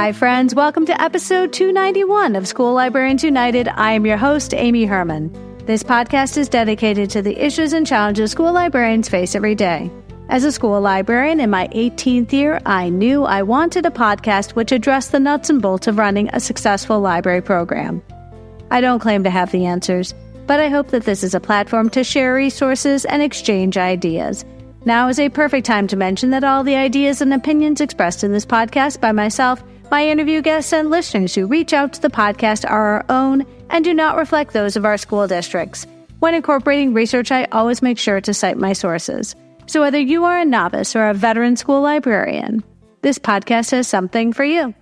Hi, friends. Welcome to episode 291 of School Librarians United. I am your host, Amy Herman. This podcast is dedicated to the issues and challenges school librarians face every day. As a school librarian in my 18th year, I knew I wanted a podcast which addressed the nuts and bolts of running a successful library program. I don't claim to have the answers, but I hope that this is a platform to share resources and exchange ideas. Now is a perfect time to mention that all the ideas and opinions expressed in this podcast by myself, my interview guests, and listeners who reach out to the podcast are our own and do not reflect those of our school districts. When incorporating research, I always make sure to cite my sources. So whether you are a novice or a veteran school librarian, this podcast has something for you.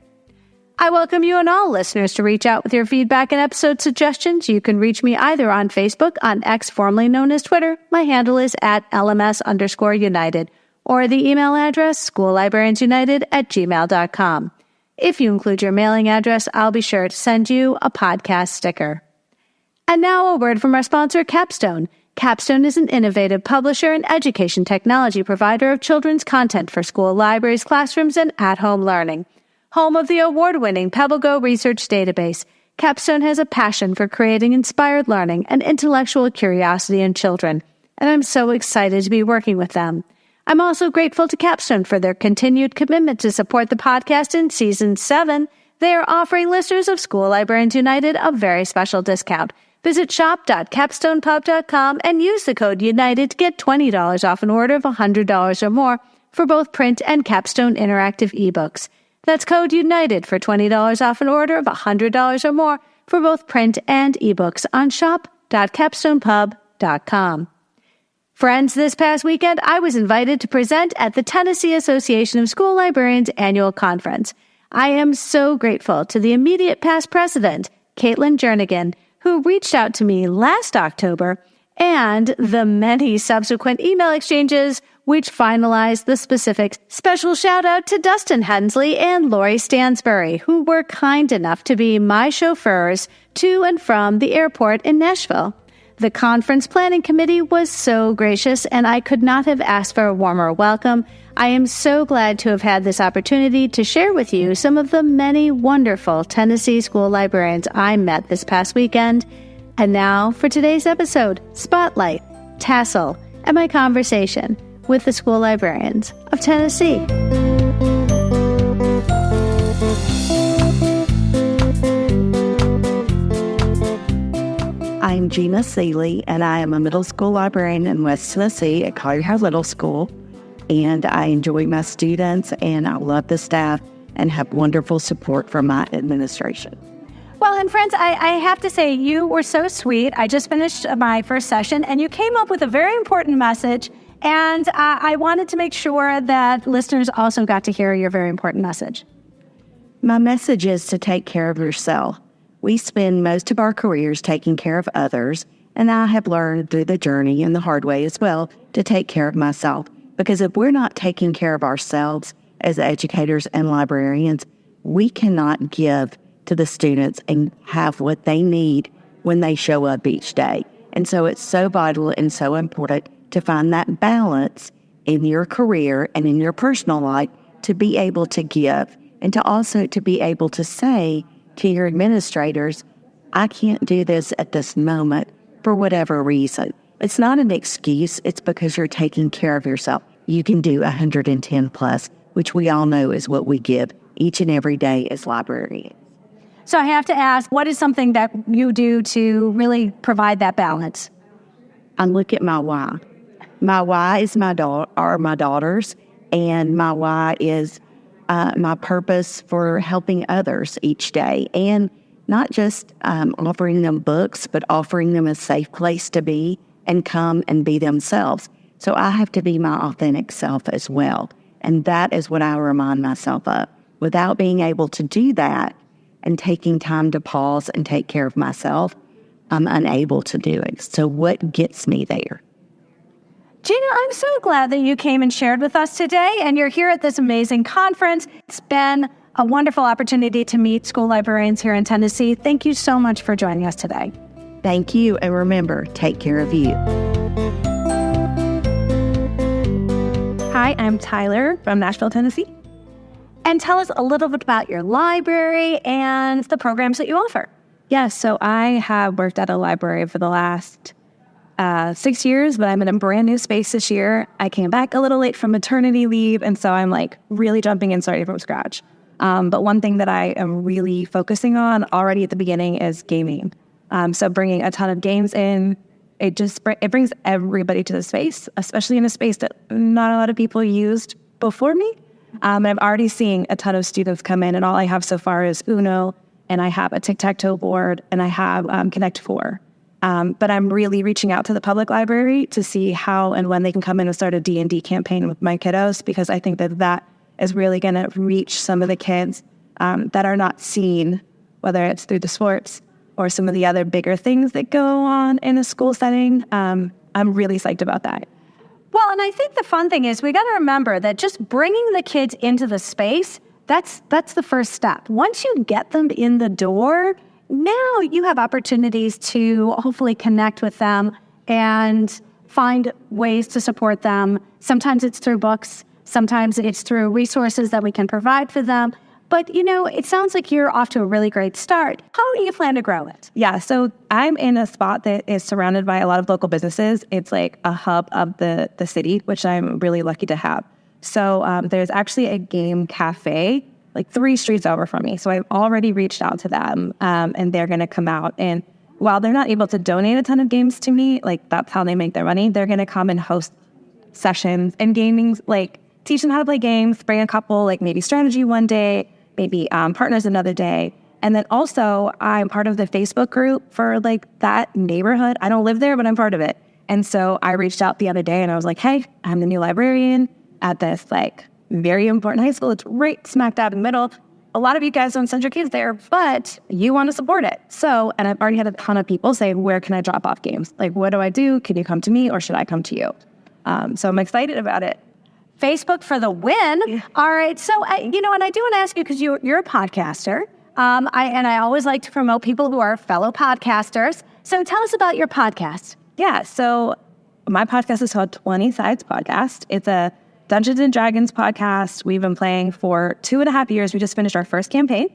I welcome you and all listeners to reach out with your feedback and episode suggestions. You can reach me either on Facebook, on X, formerly known as Twitter. My handle is at LMS_United, or the email address, schoollibrariansunited@gmail.com. If you include your mailing address, I'll be sure to send you a podcast sticker. And now a word from our sponsor, Capstone. Capstone is an innovative publisher and education technology provider of children's content for school libraries, classrooms, and at-home learning. Home of the award-winning PebbleGo research database, Capstone has a passion for creating inspired learning and intellectual curiosity in children, and I'm so excited to be working with them. I'm also grateful to Capstone for their continued commitment to support the podcast in Season 7. They are offering listeners of School Librarians United a very special discount. Visit shop.capstonepub.com and use the code UNITED to get $20 off an order of $100 or more for both print and Capstone interactive ebooks. That's code UNITED for $20 off an order of $100 or more for both print and ebooks on shop.capstonepub.com. Friends, this past weekend, I was invited to present at the Tennessee Association of School Librarians annual conference. I am so grateful to the immediate past president, Caitlin Jernigan, who reached out to me last October, and the many subsequent email exchanges which finalized the specifics. Special shout out to Dustin Hensley and Lori Stansbury, who were kind enough to be my chauffeurs to and from the airport in Nashville. The conference planning committee was so gracious, and I could not have asked for a warmer welcome. I am so glad to have had this opportunity to share with you some of the many wonderful Tennessee school librarians I met this past weekend. And now for today's episode, Spotlight, TASL, and my conversation with the school librarians of Tennessee. I'm Gina Seeley, and I am a middle school librarian in West Tennessee at Collier Little School. And I enjoy my students, and I love the staff, and have wonderful support from my administration. Well, and friends, I have to say, you were so sweet. I just finished my first session, and you came up with a very important message, and I wanted to make sure that listeners also got to hear your very important message. My message is to take care of yourself. We spend most of our careers taking care of others, and I have learned through the journey and the hard way as well to take care of myself. Because if we're not taking care of ourselves as educators and librarians, we cannot give to the students and have what they need when they show up each day. And so it's so vital and so important to find that balance in your career and in your personal life to be able to give, and to also to be able to say to your administrators, I can't do this at this moment for whatever reason. It's not an excuse. It's because you're taking care of yourself. You can do 110 plus, which we all know is what we give each and every day as librarians. So I have to ask, what is something that you do to really provide that balance? I look at my why. My why is my daughters, and my why is my purpose for helping others each day, and not just offering them books, but offering them a safe place to be and come and be themselves. So I have to be my authentic self as well, and that is what I remind myself of. Without being able to do that and taking time to pause and take care of myself, I'm unable to do it. So what gets me there? Gina, I'm so glad that you came and shared with us today, and you're here at this amazing conference. It's been a wonderful opportunity to meet school librarians here in Tennessee. Thank you so much for joining us today. Thank you, and remember, take care of you. Hi, I'm Tyler from Nashville, Tennessee. And tell us a little bit about your library and the programs that you offer. Yeah, so I have worked at a library for the last 6 years, but I'm in a brand new space this year. I came back a little late from maternity leave, and so I'm like really jumping in, starting from scratch. But one thing that I am really focusing on already at the beginning is gaming. So bringing a ton of games in, it brings everybody to the space, especially in a space that not a lot of people used before me. And I'm already seeing a ton of students come in, and all I have so far is Uno, and I have a tic-tac-toe board, and I have Connect 4. But I'm really reaching out to the public library to see how and when they can come in and start a D&D campaign with my kiddos, because I think that is really going to reach some of the kids that are not seen, whether it's through the sports or some of the other bigger things that go on in a school setting. I'm really psyched about that. Well, and I think the fun thing is we got to remember that just bringing the kids into the space, that's the first step. Once you get them in the door, now you have opportunities to hopefully connect with them and find ways to support them. Sometimes it's through books. Sometimes it's through resources that we can provide for them. But, it sounds like you're off to a really great start. How do you plan to grow it? Yeah, so I'm in a spot that is surrounded by a lot of local businesses. It's like a hub of the city, which I'm really lucky to have. So there's actually a game cafe like 3 streets over from me. So I've already reached out to them, and they're going to come out. And while they're not able to donate a ton of games to me, like that's how they make their money, they're going to come and host sessions and gaming, like teach them how to play games, bring a couple, like maybe strategy one day, maybe partners another day. And then also I'm part of the Facebook group for like that neighborhood. I don't live there, but I'm part of it. And so I reached out the other day and I was like, hey, I'm the new librarian at this like very important high school. It's right smack dab in the middle. A lot of you guys don't send your kids there, but you want to support it. So, and I've already had a ton of people say, where can I drop off games? Like, what do I do? Can you come to me or should I come to you? So I'm excited about it. Facebook for the win. Yeah. All right. So, and I do want to ask you, because you're a podcaster. I always like to promote people who are fellow podcasters. So tell us about your podcast. Yeah. So my podcast is called 20 Sides Podcast. It's a Dungeons and Dragons podcast. We've been playing for 2.5 years. We just finished our first campaign.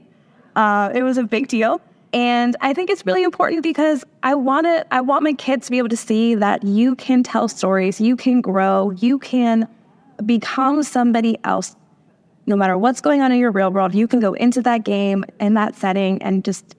It was a big deal. And I think it's really important because I want my kids to be able to see that you can tell stories, you can grow, you can become somebody else. No matter what's going on in your real world, you can go into that game and that setting and just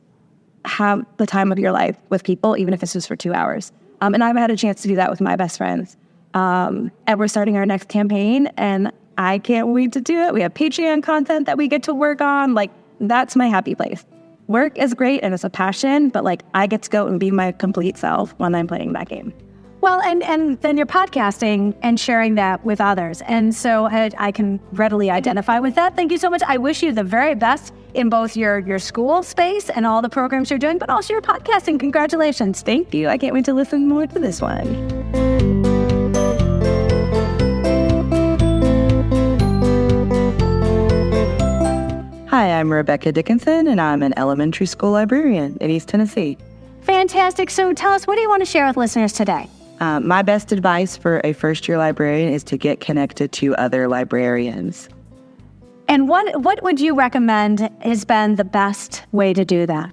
have the time of your life with people, even if it's just for 2 hours. And I've had a chance to do that with my best friends. And we're starting our next campaign, and I can't wait to do it. We have Patreon content that we get to work on. Like, that's my happy place. Work is great, and it's a passion, but like I get to go and be my complete self when I'm playing that game. Well, and then you're podcasting and sharing that with others. And so I can readily identify with that. Thank you so much. I wish you the very best in both your school space and all the programs you're doing, but also your podcasting. Congratulations. Thank you. I can't wait to listen more to this one. Hi, I'm Rebecca Dickinson, and I'm an elementary school librarian in East Tennessee. Fantastic. So tell us, what do you want to share with listeners today? My best advice for a first-year librarian is to get connected to other librarians. And what would you recommend has been the best way to do that?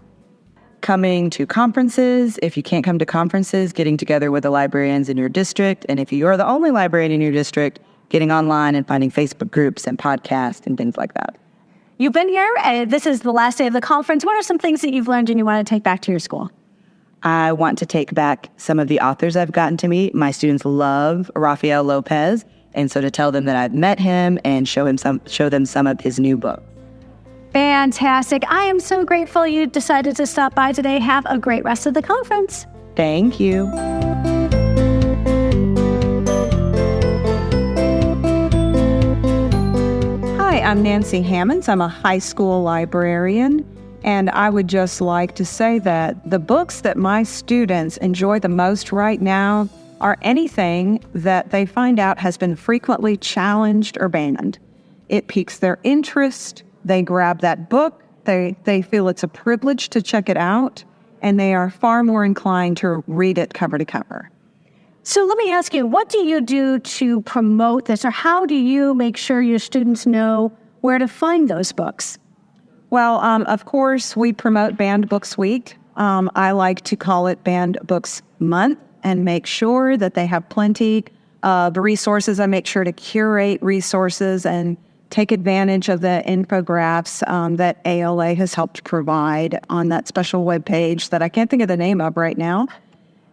Coming to conferences. If you can't come to conferences, getting together with the librarians in your district. And if you're the only librarian in your district, getting online and finding Facebook groups and podcasts and things like that. You've been here. This is the last day of the conference. What are some things that you've learned and you want to take back to your school? I want to take back some of the authors I've gotten to meet. My students love Rafael Lopez, and so to tell them that I've met him and show them some of his new books. Fantastic. I am so grateful you decided to stop by today. Have a great rest of the conference. Thank you. Hi, I'm Nancy Hammonds. I'm a high school librarian. And I would just like to say that the books that my students enjoy the most right now are anything that they find out has been frequently challenged or banned. It piques their interest. They grab that book. They feel it's a privilege to check it out, and they are far more inclined to read it cover to cover. So let me ask you, what do you do to promote this, or how do you make sure your students know where to find those books? Well, of course, we promote Banned Books Week. I like to call it Banned Books Month and make sure that they have plenty of resources. I make sure to curate resources and take advantage of the infographics that ALA has helped provide on that special webpage that I can't think of the name of right now.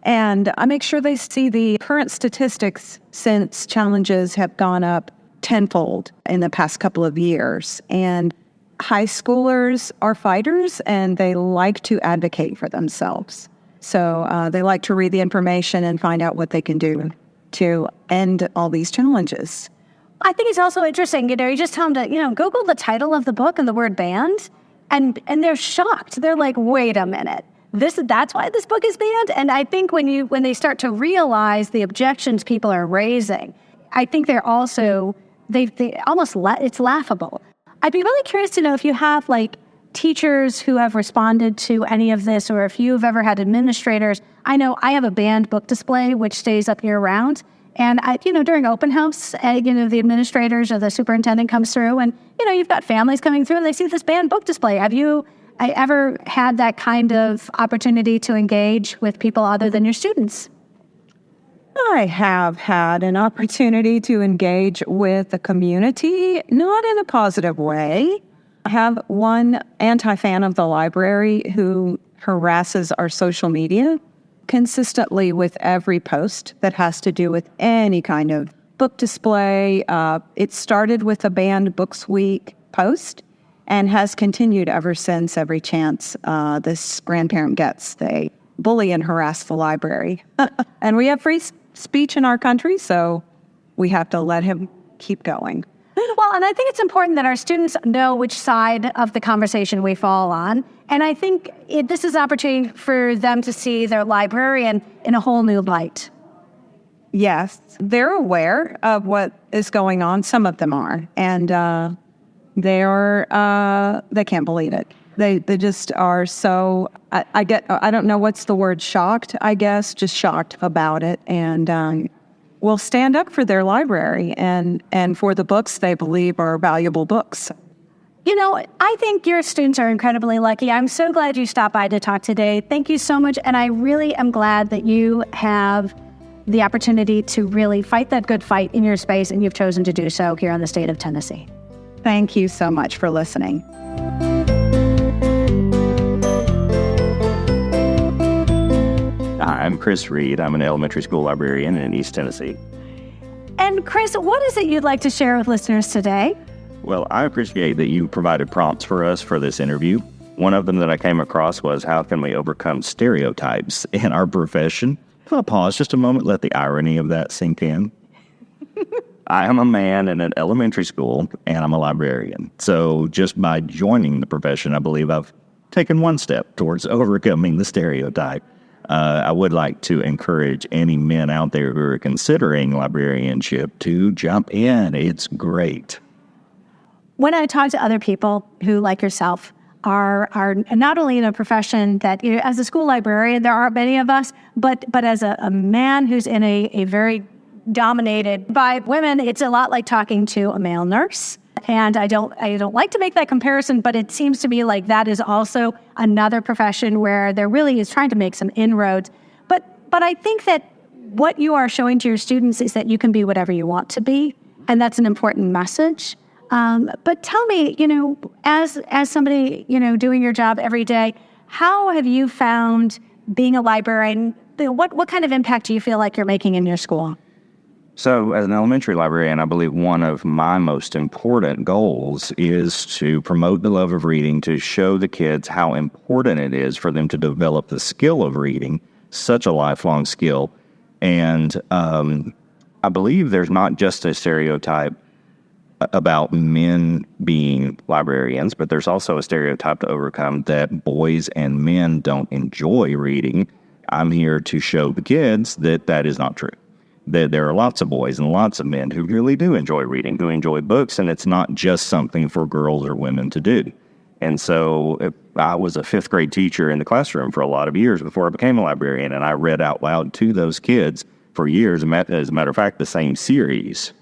And I make sure they see the current statistics since challenges have gone up tenfold in the past couple of years. And high schoolers are fighters, and they like to advocate for themselves. So they like to read the information and find out what they can do to end all these challenges. I think it's also interesting, you just tell them to, Google the title of the book and the word banned, and they're shocked. They're like, wait a minute. That's why this book is banned? And I think when they start to realize the objections people are raising, I think they're also, it's laughable. I'd be really curious to know if you have teachers who have responded to any of this, or if you've ever had administrators. I know I have a banned book display, which stays up year round. And during open house, the administrators or the superintendent comes through, and, you've got families coming through and they see this banned book display. Have you ever had that kind of opportunity to engage with people other than your students? I have had an opportunity to engage with the community, not in a positive way. I have one anti-fan of the library who harasses our social media consistently with every post that has to do with any kind of book display. It started with a Banned Books Week post and has continued ever since. Every chance this grandparent gets, they bully and harass the library. And we have free speech in our country, so we have to let him keep going. Well, and I think it's important that our students know which side of the conversation we fall on. And I think this is an opportunity for them to see their librarian in a whole new light. Yes, they're aware of what is going on. Some of them are. And they can't believe it. They just are so, I don't know what's the word, shocked, I guess, just shocked about it. And will stand up for their library and for the books they believe are valuable books. I think your students are incredibly lucky. I'm so glad you stopped by to talk today. Thank you so much. And I really am glad that you have the opportunity to really fight that good fight in your space, and you've chosen to do so here in the state of Tennessee. Thank you so much for listening. Hi, I'm Chris Reed. I'm an elementary school librarian in East Tennessee. And Chris, what is it you'd like to share with listeners today? Well, I appreciate that you provided prompts for us for this interview. One of them that I came across was, how can we overcome stereotypes in our profession? I'll pause just a moment, let the irony of that sink in. I am a man in an elementary school, and I'm a librarian. So just by joining the profession, I believe I've taken one step towards overcoming the stereotype. I would like to encourage any men out there who are considering librarianship to jump in. It's great. When I talk to other people who, like yourself, are not only in a profession that, as a school librarian, there aren't many of us, but as a man who's in a very dominated by women, it's a lot like talking to a male nurse. And I don't like to make that comparison, but it seems to me like that is also another profession where there really is trying to make some inroads. But I think that what you are showing to your students is that you can be whatever you want to be, and that's an important message. But tell me, as somebody, doing your job every day, how have you found being a librarian? What kind of impact do you feel like you're making in your school? So as an elementary librarian, I believe one of my most important goals is to promote the love of reading, to show the kids how important it is for them to develop the skill of reading, such a lifelong skill. And I believe there's not just a stereotype about men being librarians, but there's also a stereotype to overcome that boys and men don't enjoy reading. I'm here to show the kids that is not true. That there are lots of boys and lots of men who really do enjoy reading, who enjoy books, and it's not just something for girls or women to do. And so I was a fifth grade teacher in the classroom for a lot of years before I became a librarian, and I read out loud to those kids for years. As a matter of fact, the same series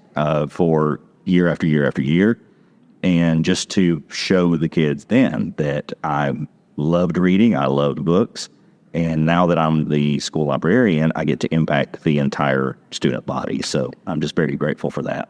for year after year after year. and just to show the kids then that I loved reading, I loved books, and now that I'm the school librarian, I get to impact the entire student body. So I'm just very grateful for that.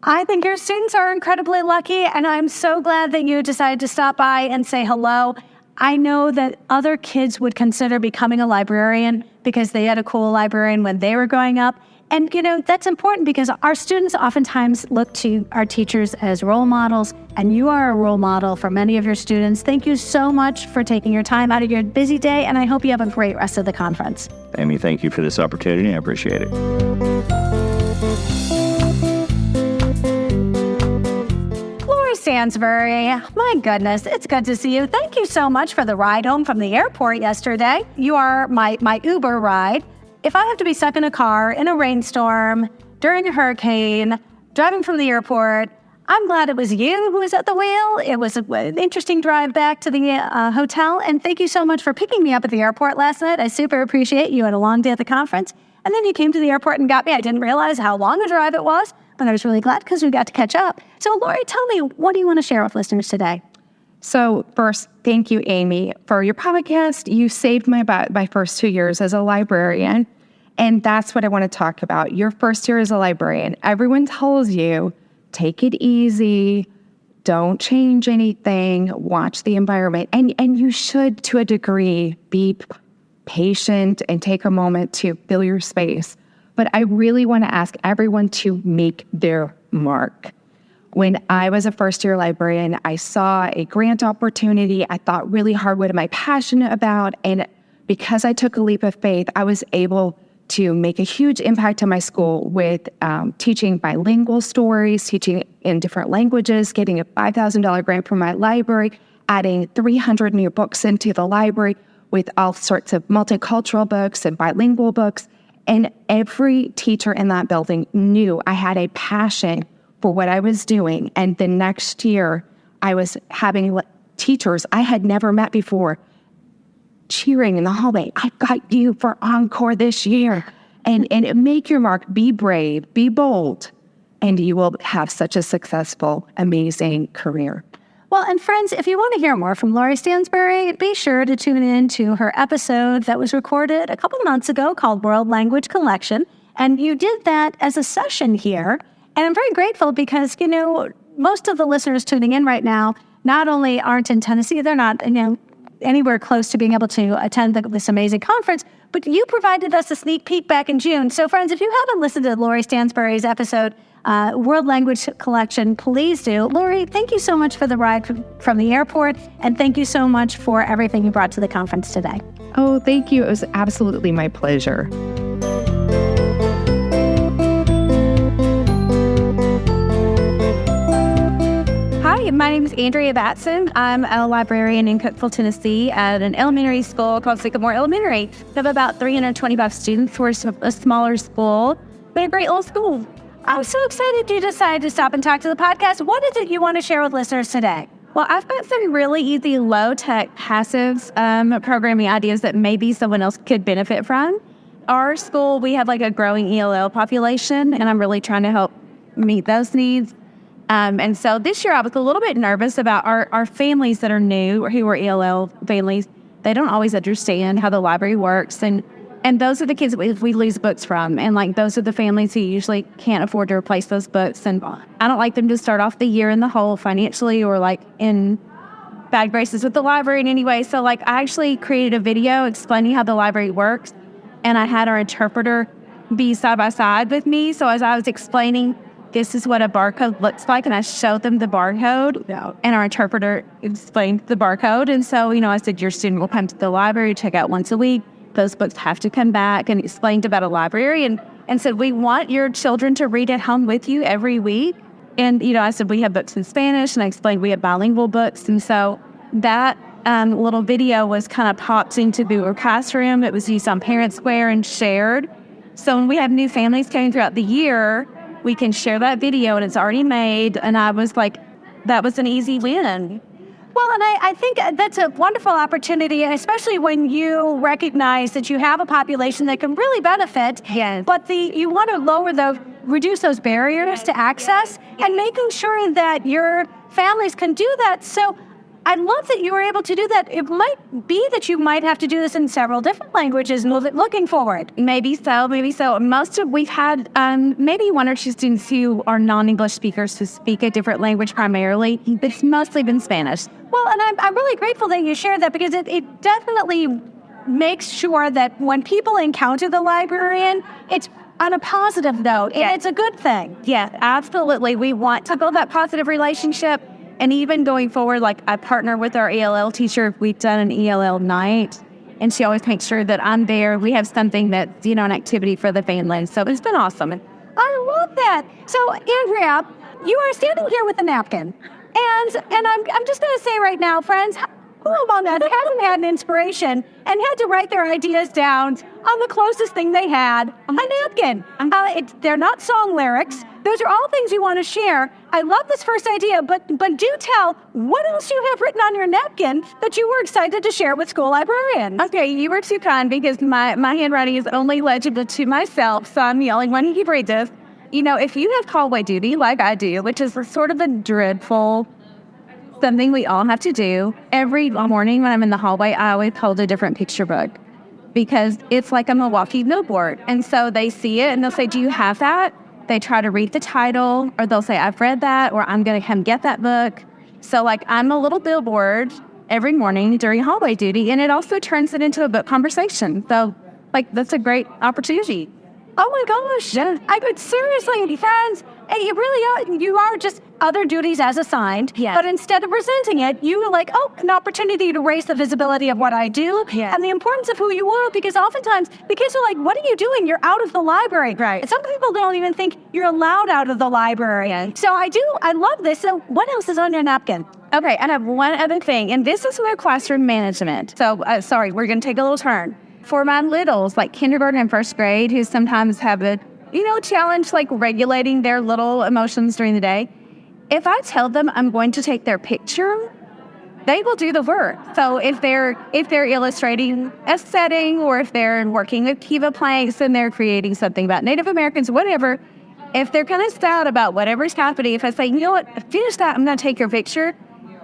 I think your students are incredibly lucky, and I'm so glad that you decided to stop by and say hello. I know that other kids would consider becoming a librarian because they had a cool librarian when they were growing up. And, that's important because our students oftentimes look to our teachers as role models, and you are a role model for many of your students. Thank you so much for taking your time out of your busy day, and I hope you have a great rest of the conference. Amy, thank you for this opportunity. I appreciate it. Stansbury, my goodness, it's good to see you. Thank you so much for the ride home from the airport yesterday. You are my Uber ride. If I have to be stuck in a car in a rainstorm, during a hurricane, driving from the airport, I'm glad it was you who was at the wheel. It was an interesting drive back to the hotel, and thank you so much for picking me up at the airport last night. I super appreciate you. Had a long day at the conference, and then you came to the airport and got me. I didn't realize how long a drive it was, but I was really glad because we got to catch up. So, Lori, tell me, what do you want to share with listeners today? So first, thank you, Amy, for your podcast. You saved my first 2 years as a librarian, and that's what I want to talk about. Your first year as a librarian, everyone tells you, take it easy, don't change anything, watch the environment, and you should, to a degree, be patient and take a moment to fill your space. But I really want to ask everyone to make their mark. When I was a first-year librarian, I saw a grant opportunity. I thought really hard, what am I passionate about? And because I took a leap of faith, I was able to make a huge impact on my school with teaching bilingual stories, teaching in different languages, getting a $5,000 grant from my library, adding 300 new books into the library with all sorts of multicultural books and bilingual books. And every teacher in that building knew I had a passion for what I was doing. And the next year, I was having teachers I had never met before cheering in the hallway, I've got you for encore this year. And make your mark, be brave, be bold, and you will have such a successful, amazing career. Well, and friends, if you want to hear more from Lori Stansbury, be sure to tune in to her episode that was recorded a couple months ago called World Language Collection. And you did that as a session here. And I'm very grateful because, most of the listeners tuning in right now not only aren't in Tennessee, they're not, anywhere close to being able to attend this amazing conference, but you provided us a sneak peek back in June. So friends, if you haven't listened to Lori Stansbury's episode, World Language Collection, please do. Lori, thank you so much for the ride from the airport, and thank you so much for everything you brought to the conference today. Oh, thank you. It was absolutely my pleasure. Hi, my name is Andrea Batson. I'm a librarian in Cookeville, Tennessee at an elementary school called Sycamore Elementary. We have about 325 students. We're a smaller school, but a great little school. I'm so excited you decided to stop and talk to the podcast. What is it you want to share with listeners today? Well, I've got some really easy, low-tech, passive programming ideas that maybe someone else could benefit from. Our school, we have a growing ELL population, and I'm really trying to help meet those needs. And so this year I was a little bit nervous about our families that are new, who are ELL families. They don't always understand how the library works. And those are the kids that we lose books from. And those are the families who usually can't afford to replace those books. And I don't like them to start off the year in the hole financially or in bad graces with the library in any way. So I actually created a video explaining how the library works. And I had our interpreter be side by side with me. So as I was explaining, this is what a barcode looks like. And I showed them the barcode, and our interpreter explained the barcode. And so, I said, your student will come to the library, check out once a week. Those books have to come back, and explained about a library and said, we want your children to read at home with you every week. And, I said, we have books in Spanish, and I explained we have bilingual books. And so that little video was kind of popped into the classroom. It was used on Parent Square and shared. So when we have new families coming throughout the year, we can share that video, and it's already made. And I was like, that was an easy win. Well, and I think that's a wonderful opportunity, especially when you recognize that you have a population that can really benefit. Yes. But you want to reduce those barriers to access, and making sure that your families can do that. So I love that you were able to do that. It might be that you might have to do this in several different languages looking forward. Maybe so. We've had maybe one or two students who are non-English speakers who speak a different language primarily. It's mostly been Spanish. Well, and I'm really grateful that you shared that, because it definitely makes sure that when people encounter the librarian, it's on a positive note, and it's a good thing. Yeah, absolutely. We want to build that positive relationship. And even going forward, like I partner with our ELL teacher. We've done an ELL night, and she always makes sure that I'm there. We have something that's, an activity for the family. So it's been awesome. I love that. So, Andrea, you are standing here with a napkin. And I'm just going to say right now, friends, who among us hasn't had an inspiration and had to write their ideas down on the closest thing they had, a napkin? They're not song lyrics. Those are all things you want to share. I love this first idea, but do tell what else you have written on your napkin that you were excited to share with school librarians. Okay, you were too kind, because my handwriting is only legible to myself, so I'm the only one who can read this. If you have hallway duty like I do, which is sort of a dreadful something we all have to do, every morning when I'm in the hallway, I always hold a different picture book, because it's like a Milwaukee billboard. And so they see it and they'll say, "Do you have that?" They try to read the title, or they'll say, "I've read that," or "I'm going to come get that book." So I'm a little billboard every morning during hallway duty, and it also turns it into a book conversation. So that's a great opportunity. Oh my gosh. I could seriously, friends, you are just other duties as assigned. Yeah. But instead of resenting it, you were like, an opportunity to raise the visibility of what I do and the importance of who you are, because oftentimes the kids are like, "What are you doing? You're out of the library." Right. And some people don't even think you're allowed out of the library. Yeah. So I love this. So what else is on your napkin? Okay, I have one other thing, and this is with classroom management. So, sorry, we're going to take a little turn. For my littles, like kindergarten and first grade, who sometimes have a, challenge regulating their little emotions during the day, if I tell them I'm going to take their picture, they will do the work. So if they're illustrating a setting, or if they're working with Kiva planks and they're creating something about Native Americans, whatever, if they're kind of sad about whatever's happening, if I say, "You know what, finish that, I'm going to take your picture,"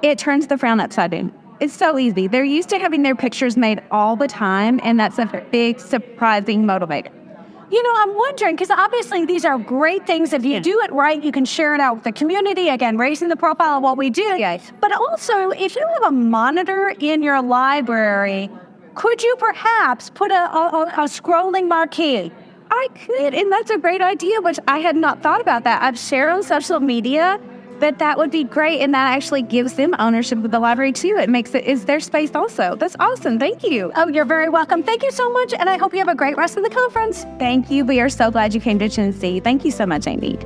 it turns the frown upside down. It's so easy. They're used to having their pictures made all the time, and that's a big, surprising motivator. I'm wondering, because obviously these are great things. If you do it right, you can share it out with the community, again, raising the profile of what we do. Yes. But also, if you have a monitor in your library, could you perhaps put a scrolling marquee? I could, and that's a great idea, which I had not thought about that. I've shared on social media, but that would be great, and that actually gives them ownership of the library too. It's their space also. That's awesome. Thank you. Oh, you're very welcome. Thank you so much, and I hope you have a great rest of the conference. Thank you. We are so glad you came to Tennessee. Thank you so much, Amy.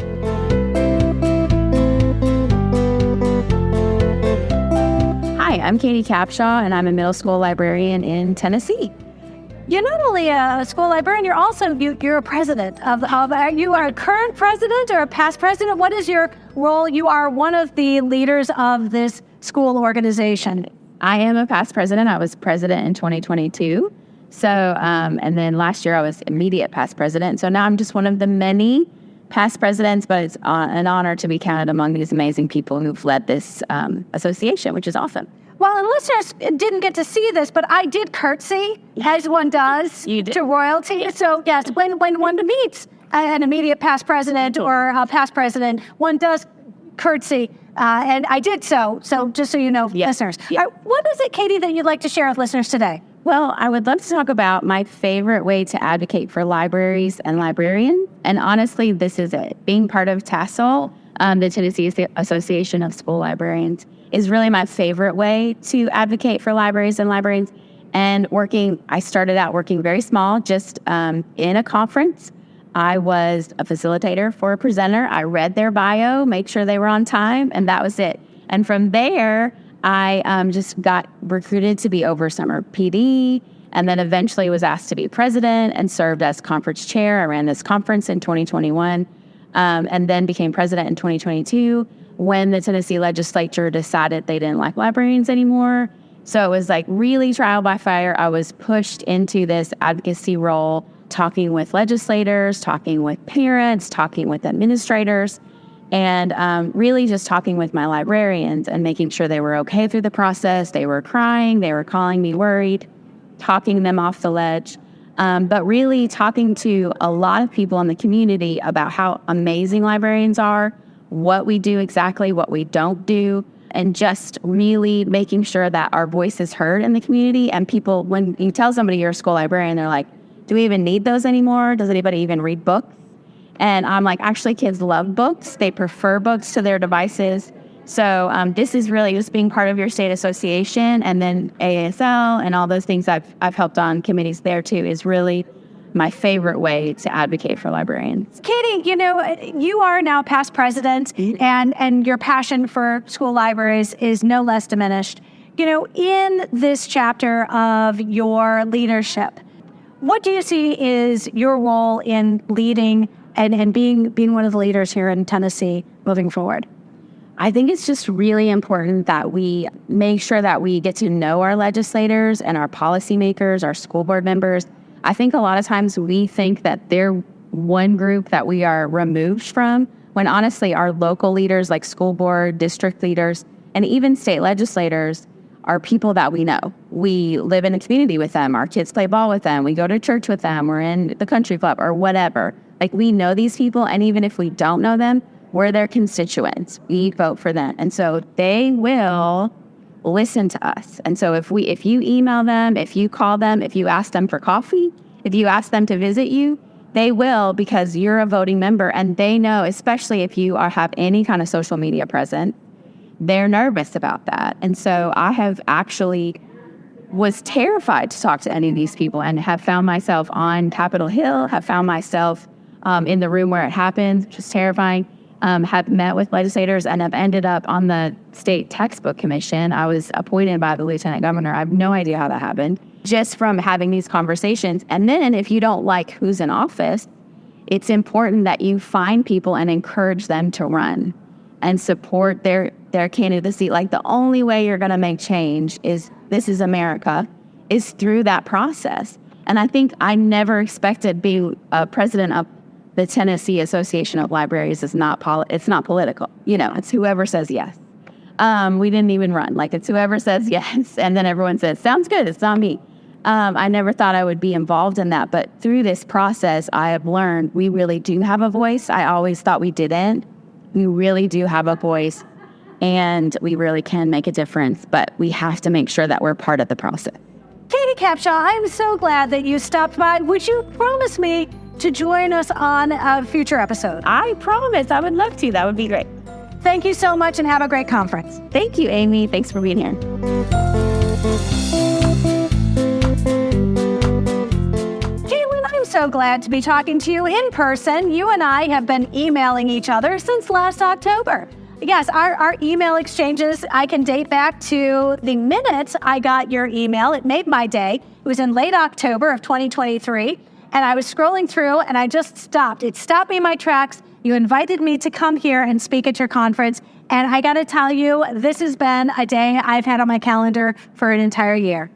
Hi, I'm Katie Capshaw, and I'm a middle school librarian in Tennessee. You're not only a school librarian, you're a president are you a current president or a past president? What is your role? You are one of the leaders of this school organization. I am a past president. I was president in 2022. So, and then last year I was immediate past president. So now I'm just one of the many past presidents, but it's an honor to be counted among these amazing people who've led this association, which is awesome. Well, and listeners didn't get to see this, but I did curtsy, as one does, to royalty. So, yes, when one meets an immediate past president or a past president, one does curtsy, and I did so. So, just so you know, listeners. Yeah. What is it, Katie, that you'd like to share with listeners today? Well, I would love to talk about my favorite way to advocate for libraries and librarians. And honestly, this is it. Being part of TASL, the Tennessee Association of School Librarians, is really my favorite way to advocate for libraries and librarians. And I started out working very small, just in a conference. I was a facilitator for a presenter. I read their bio, made sure they were on time, and that was it. And from there, I just got recruited to be over summer PD, and then eventually was asked to be president and served as conference chair. I ran this conference in 2021, and then became president in 2022 when the Tennessee legislature decided they didn't like librarians anymore. So it was really trial by fire. I was pushed into this advocacy role, talking with legislators, talking with parents, talking with administrators. And really just talking with my librarians and making sure they were okay through the process. They were crying, they were calling me worried, talking them off the ledge. But really talking to a lot of people in the community about how amazing librarians are, what we do exactly, what we don't do, and just really making sure that our voice is heard in the community. And people, when you tell somebody you're a school librarian, they're like, do we even need those anymore? Does anybody even read books? And I'm like, actually, kids love books. They prefer books to their devices. So this is really just being part of your state association, and then ASL and all those things I've helped on committees there too is really my favorite way to advocate for librarians. Katie, you are now past president, and your passion for school libraries is no less diminished. In this chapter of your leadership, what do you see is your role in leading and being one of the leaders here in Tennessee moving forward? I think it's just really important that we make sure that we get to know our legislators and our policymakers, our school board members. I think a lot of times we think that they're one group that we are removed from, when honestly our local leaders like school board, district leaders, and even state legislators are people that we know. We live in a community with them. Our kids play ball with them. We go to church with them. We're in the country club or whatever. Like, we know these people, and even if we don't know them, we're their constituents. We vote for them. And so they will listen to us. And so if you email them, if you call them, if you ask them for coffee, if you ask them to visit you, they will, because you're a voting member, and they know, especially if you have any kind of social media presence, they're nervous about that. And so I have actually was terrified to talk to any of these people, and have found myself on Capitol Hill, have found myself in the room where it happened, which is terrifying. Have met with legislators, and have ended up on the state textbook commission. I was appointed by the lieutenant governor. I have no idea how that happened, just from having these conversations. And then if you don't like who's in office, it's important that you find people and encourage them to run and support their candidacy. Like, the only way you're going to make change is, this is America, is through that process. And I think I never expected being a president of the Tennessee Association of Libraries it's not political. It's whoever says yes. We didn't even run. Like, it's whoever says yes. And then everyone says, sounds good, it's not me. I never thought I would be involved in that. But through this process, I have learned we really do have a voice. I always thought we didn't. We really do have a voice, and we really can make a difference. But we have to make sure that we're part of the process. Katie Capshaw, I'm so glad that you stopped by. Would you promise me to join us on a future episode? I promise. I would love to. That would be great. Thank you so much, and have a great conference. Thank you, Amy. Thanks for being here. Caitlin, I'm so glad to be talking to you in person. You and I have been emailing each other since last October. Yes, our email exchanges, I can date back to the minute I got your email. It made my day. It was in late October of 2023. And I was scrolling through, and I just stopped. It stopped me in my tracks. You invited me to come here and speak at your conference. And I got to tell you, this has been a day I've had on my calendar for an entire year.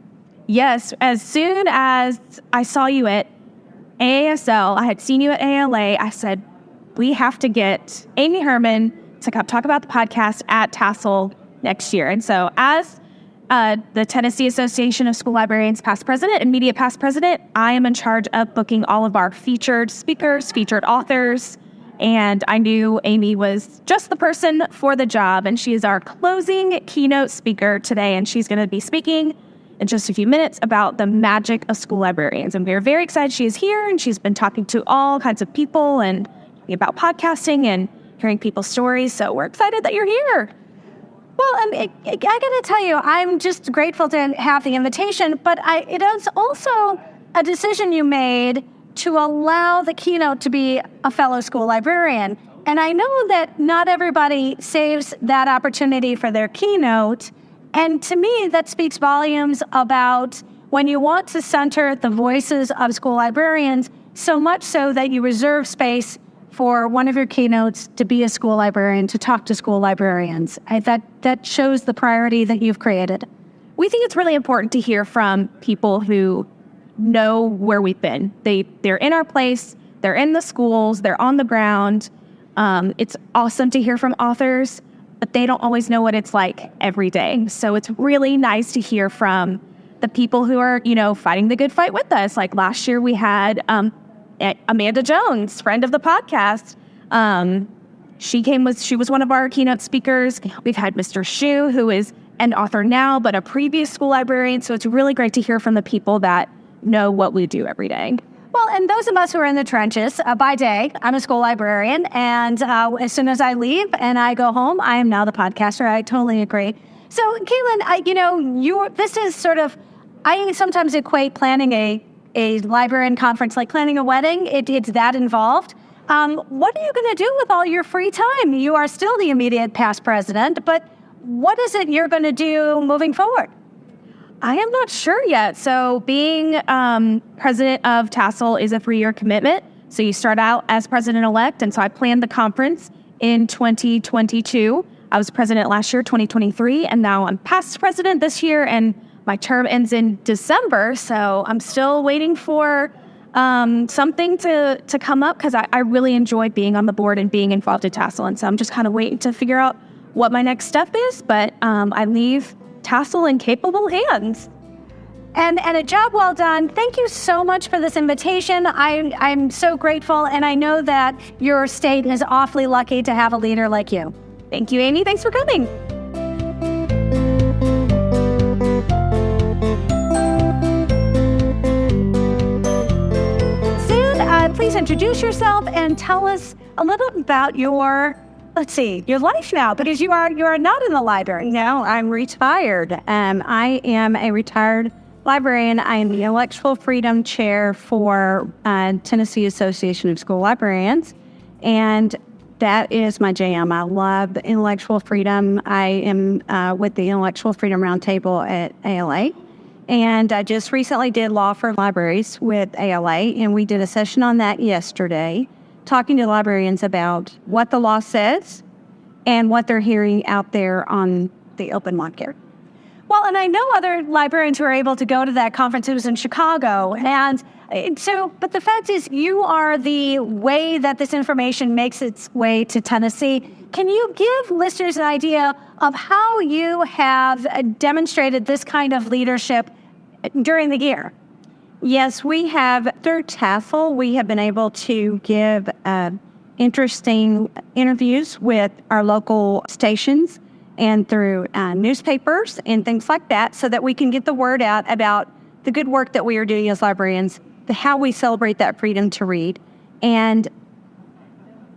Yes, as soon as I saw you at ASL, I had seen you at ALA, I said, we have to get Amy Herman to come talk about the podcast at TASL next year. And so as the Tennessee Association of School Librarians past president and media past president, I am in charge of booking all of our featured speakers, featured authors, and I knew Amy was just the person for the job, and she is our closing keynote speaker today, and she's going to be speaking in just a few minutes about the magic of school librarians. And we're very excited she is here, and she's been talking to all kinds of people and about podcasting and hearing people's stories, so we're excited that you're here. Well, I got to tell you, I'm just grateful to have the invitation, but it is also a decision you made to allow the keynote to be a fellow school librarian. And I know that not everybody saves that opportunity for their keynote. And to me, that speaks volumes about when you want to center the voices of school librarians, so much so that you reserve space for one of your keynotes to be a school librarian, to talk to school librarians. That shows the priority that you've created. We think it's really important to hear from people who know where we've been. They're in our place, they're in the schools, they're on the ground, It's awesome to hear from authors, but they don't always know what it's like every day. So it's really nice to hear from the people who are, fighting the good fight with us. Like last year we had Amanda Jones, friend of the podcast. She was one of our keynote speakers. We've had Mr. Shu, who is an author now, but a previous school librarian. So it's really great to hear from the people that know what we do every day. Well, and those of us who are in the trenches, by day, I'm a school librarian, and as soon as I leave and I go home, I am now the podcaster. I totally agree. So, Caitlin, this is sort of, I sometimes equate planning a librarian conference like planning a wedding. It's that involved. What are you going to do with all your free time? You are still the immediate past president, but what is it you're going to do moving forward? I am not sure yet. So being president of TASL is a 3-year commitment. So you start out as president-elect. And so I planned the conference in 2022. I was president last year, 2023. And now I'm past president this year. And my term ends in December. So I'm still waiting for something to come up because I really enjoy being on the board and being involved in TASL. And so I'm just kind of waiting to figure out what my next step is. But I leave TASL in capable hands. And a job well done. Thank you so much for this invitation. I'm so grateful, and I know that your state is awfully lucky to have a leader like you. Thank you, Amy. Thanks for coming. Soon, please introduce yourself and tell us a little about your life now, because you are not in the library. No, I'm retired. I am a retired librarian. I am the Intellectual Freedom Chair for Tennessee Association of School Librarians, and that is my jam. I love intellectual freedom. I am with the Intellectual Freedom Roundtable at ALA, and I just recently did Law for Libraries with ALA, and we did a session on that yesterday, talking to librarians about what the law says and what they're hearing out there on the open market. Well, and I know other librarians who are able to go to that conference. It was in Chicago. But the fact is, you are the way that this information makes its way to Tennessee. Can you give listeners an idea of how you have demonstrated this kind of leadership during the year? Yes, we have, through TASL, we have been able to give interesting interviews with our local stations and through newspapers and things like that, so that we can get the word out about the good work that we are doing as librarians, how we celebrate that freedom to read, and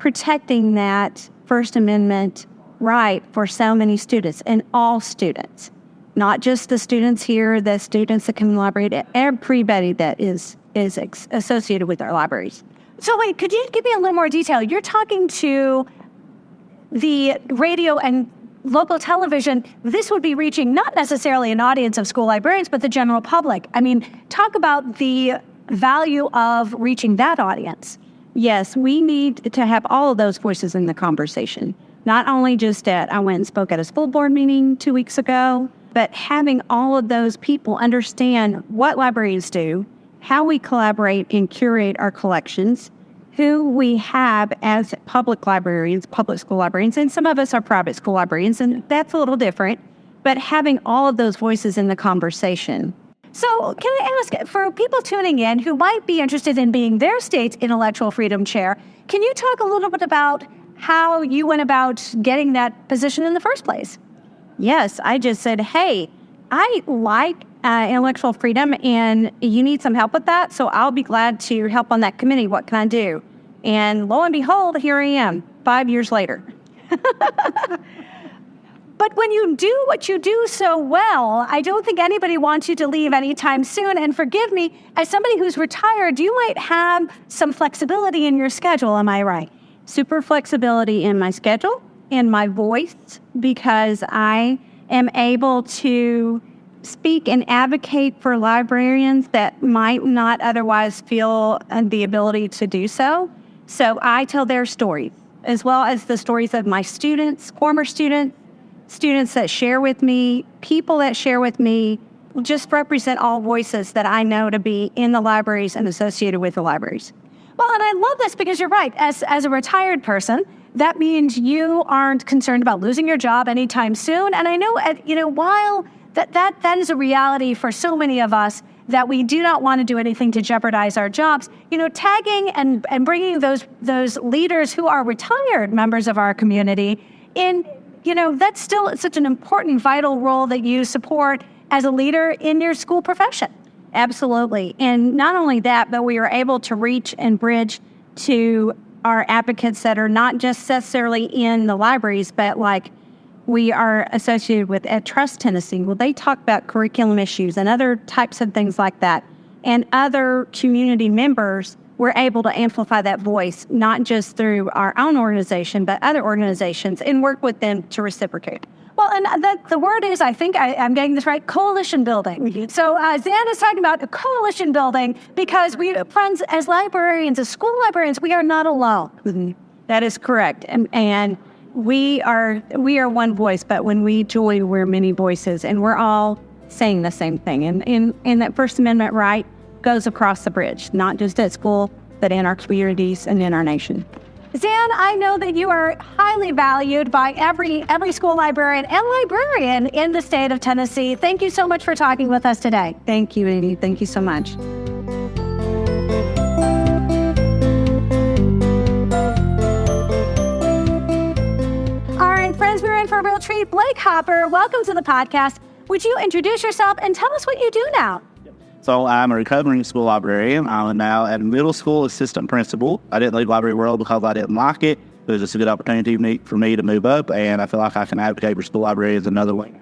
protecting that First Amendment right for so many students, and all students. Not just the students here, the students that come to the library, everybody that is associated with our libraries. So wait, could you give me a little more detail? You're talking to the radio and local television. This would be reaching not necessarily an audience of school librarians, but the general public. I mean, talk about the value of reaching that audience. Yes, we need to have all of those voices in the conversation. Not only just I went and spoke at a school board meeting 2 weeks ago, but having all of those people understand what librarians do, how we collaborate and curate our collections, who we have as public librarians, public school librarians, and some of us are private school librarians, and that's a little different, but having all of those voices in the conversation. So can I ask, for people tuning in who might be interested in being their state's intellectual freedom chair, can you talk a little bit about how you went about getting that position in the first place? Yes, I just said, hey, I like intellectual freedom, and you need some help with that, so I'll be glad to help on that committee. What can I do? And lo and behold, here I am, 5 years later. But when you do what you do so well, I don't think anybody wants you to leave anytime soon. And forgive me, as somebody who's retired, you might have some flexibility in your schedule, am I right? Super flexibility in my schedule, in my voice, because I am able to speak and advocate for librarians that might not otherwise feel the ability to do so. So I tell their stories, as well as the stories of my students, former students, students that share with me, people that share with me, just represent all voices that I know to be in the libraries and associated with the libraries. Well, and I love this because you're right. As a retired person, that means you aren't concerned about losing your job anytime soon. And I know, while that is a reality for so many of us, that we do not want to do anything to jeopardize our jobs, tagging and bringing those leaders who are retired members of our community in, that's still such an important, vital role that you support as a leader in your school profession. Absolutely. And not only that, but we are able to reach and bridge to our advocates that are not just necessarily in the libraries, but like we are associated with Ed Trust Tennessee. Well, they talk about curriculum issues and other types of things like that. And other community members were able to amplify that voice, not just through our own organization, but other organizations, and work with them to reciprocate. Well, and the word is, I think I'm getting this right, coalition building. Mm-hmm. So Zan is talking about a coalition building because we, friends, as librarians, as school librarians, we are not alone. Mm-hmm. That is correct. And we are one voice, but when we join, we're many voices, and we're all saying the same thing. And that First Amendment right goes across the bridge, not just at school, but in our communities and in our nation. Zan, I know that you are highly valued by every school librarian and librarian in the state of Tennessee. Thank you so much for talking with us today. Thank you, Amy. Thank you so much. All right, friends, we're in for a real treat. Blake Hopper, welcome to the podcast. Would you introduce yourself and tell us what you do now? So I'm a recovering school librarian. I'm now a middle school assistant principal. I didn't leave library world because I didn't like it. It was just a good opportunity for me to move up, and I feel like I can advocate for school librarians another way.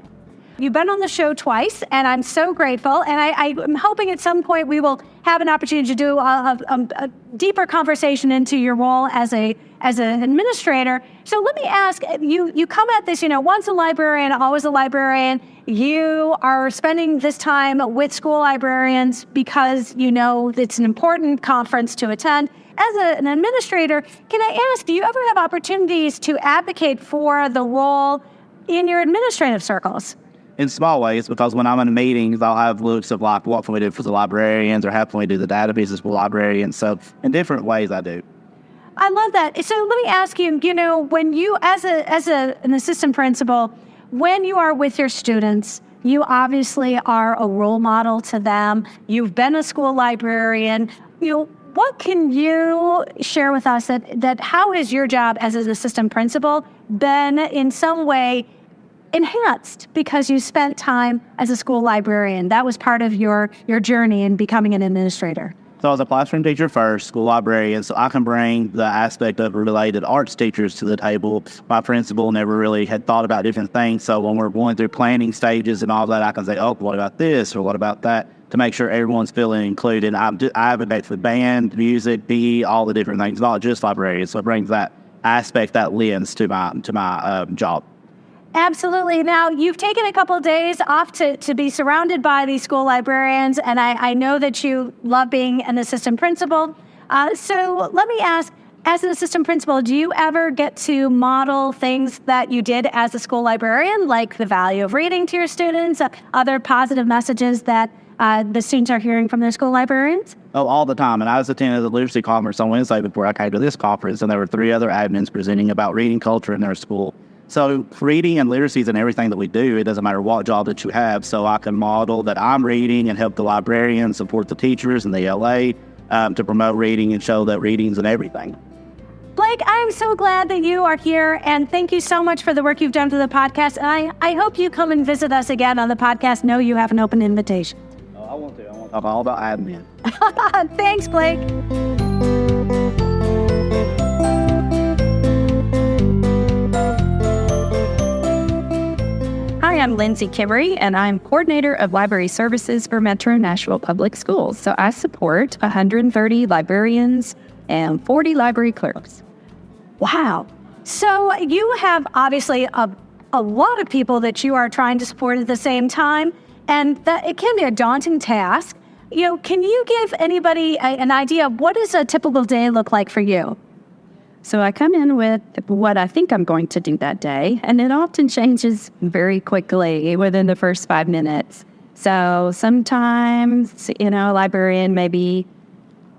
You've been on the show twice, and I'm so grateful. And I'm hoping at some point we will have an opportunity to do a deeper conversation into your role as an administrator. So let me ask, you come at this, once a librarian, always a librarian. You are spending this time with school librarians because it's an important conference to attend. As an administrator, can I ask, do you ever have opportunities to advocate for the role in your administrative circles? In small ways, because when I'm in meetings, I'll have looks of like, what can we do for the librarians, or how can we do the databases for librarians? So in different ways, I do. I love that. So let me ask you, when you, as an assistant principal, when you are with your students, you obviously are a role model to them. You've been a school librarian. What can you share with us that how has your job as an assistant principal been in some way enhanced because you spent time as a school librarian? That was part of your journey in becoming an administrator. So I was a classroom teacher first, school librarian, so I can bring the aspect of related arts teachers to the table. My principal never really had thought about different things, so when we're going through planning stages and all that, I can say, oh, what about this, or what about that, to make sure everyone's feeling included. I advocate for band, music, PE, all the different things, not just librarians, so it brings that aspect, that lens to my job. Absolutely. Now, you've taken a couple of days off to be surrounded by these school librarians, and I know that you love being an assistant principal. So let me ask, as an assistant principal, do you ever get to model things that you did as a school librarian, like the value of reading to your students, other positive messages that the students are hearing from their school librarians? Oh, all the time. And I was attending the literacy conference on Wednesday before I came to this conference, and there were 3 other admins presenting about reading culture in their school. So reading and literacy is in everything that we do. It doesn't matter what job that you have. So I can model that I'm reading and help the librarians support the teachers and the LA to promote reading and show that reading's in everything. Blake, I'm so glad that you are here, and thank you so much for the work you've done for the podcast. And I hope you come and visit us again on the podcast. No, you have an open invitation. Oh, I want to. I want to talk all about admin. Thanks, Blake. Hi, I'm Lindsay Kimmery, and I'm Coordinator of Library Services for Metro Nashville Public Schools. So I support 130 librarians and 40 library clerks. Wow. So you have obviously a lot of people that you are trying to support at the same time, and that it can be a daunting task. Can you give anybody an idea of what does a typical day look like for you? So I come in with what I think I'm going to do that day, and it often changes very quickly within the first 5 minutes. So sometimes, a librarian may be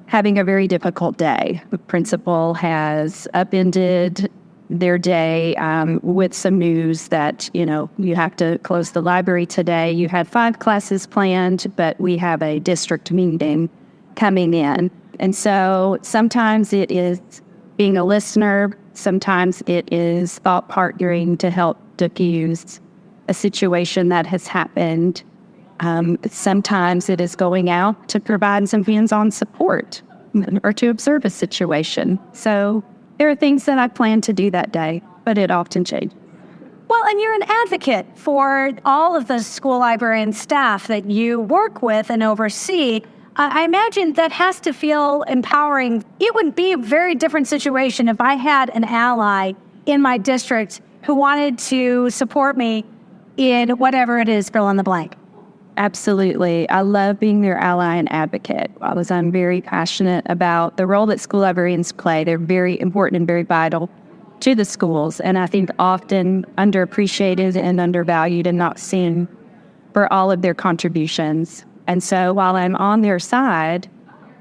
having a very difficult day. The principal has upended their day with some news that, you have to close the library today. You had 5 classes planned, but we have a district meeting coming in. And so sometimes it is being a listener. Sometimes it is thought partnering to help diffuse a situation that has happened. Sometimes it is going out to provide some hands-on support or to observe a situation. So there are things that I plan to do that day, but it often changes. Well, and you're an advocate for all of the school librarian staff that you work with and oversee. I imagine that has to feel empowering. It would be a very different situation if I had an ally in my district who wanted to support me in whatever it is, fill in the blank. Absolutely. I love being their ally and advocate. I'm very passionate about the role that school librarians play. They're very important and very vital to the schools, and I think often underappreciated and undervalued and not seen for all of their contributions. And so while I'm on their side,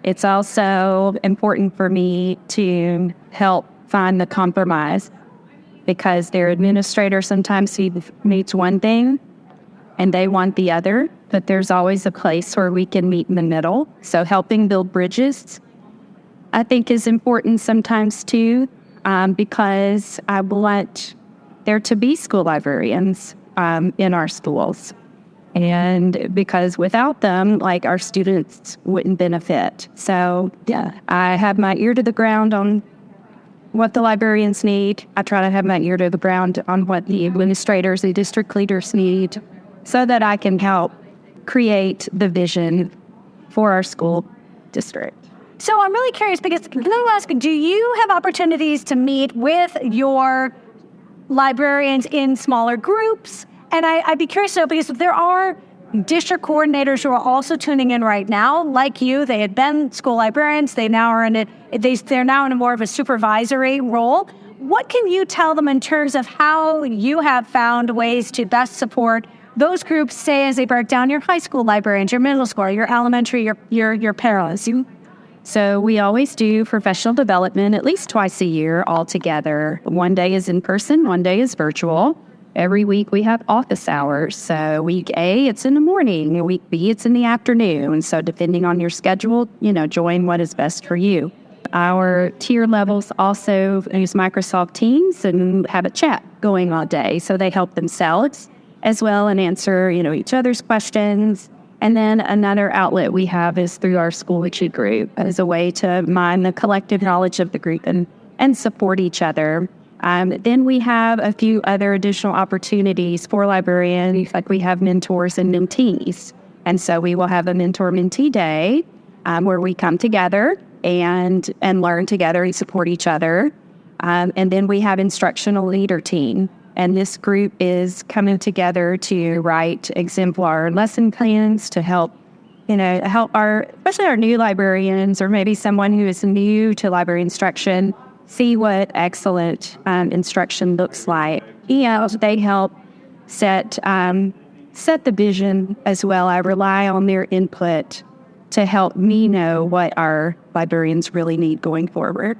it's also important for me to help find the compromise, because their administrator sometimes needs one thing and they want the other, but there's always a place where we can meet in the middle. So helping build bridges, I think, is important sometimes too, because I want there to be school librarians in our schools. And because without them, our students wouldn't benefit. So yeah, I have my ear to the ground on what the librarians need. I try to have my ear to the ground on what the administrators, the district leaders need, so that I can help create the vision for our school district. So I'm really curious, because I'm going to ask, do you have opportunities to meet with your librarians in smaller groups? And I'd be curious to know, because there are district coordinators who are also tuning in right now, like you. They had been school librarians. They now are they're now in a more of a supervisory role. What can you tell them in terms of how you have found ways to best support those groups, say, as they break down your high school librarians, your middle school, your elementary, your paras? So we always do professional development at least twice a year all together. One day is in person, one day is virtual. Every week we have office hours. So week A, it's in the morning. Week B, it's in the afternoon. So depending on your schedule, join what is best for you. Our tier levels also use Microsoft Teams and have a chat going all day. So they help themselves as well and answer, each other's questions. And then another outlet we have is through our School Witchy group as a way to mine the collective knowledge of the group and support each other. Then we have a few other additional opportunities for librarians, like we have mentors and mentees. And so we will have a mentor-mentee day where we come together and learn together and support each other. And then we have instructional leader team. And this group is coming together to write exemplar lesson plans to help especially our new librarians, or maybe someone who is new to library instruction, see what excellent instruction looks like. They help set the vision as well. I rely on their input to help me know what our librarians really need going forward.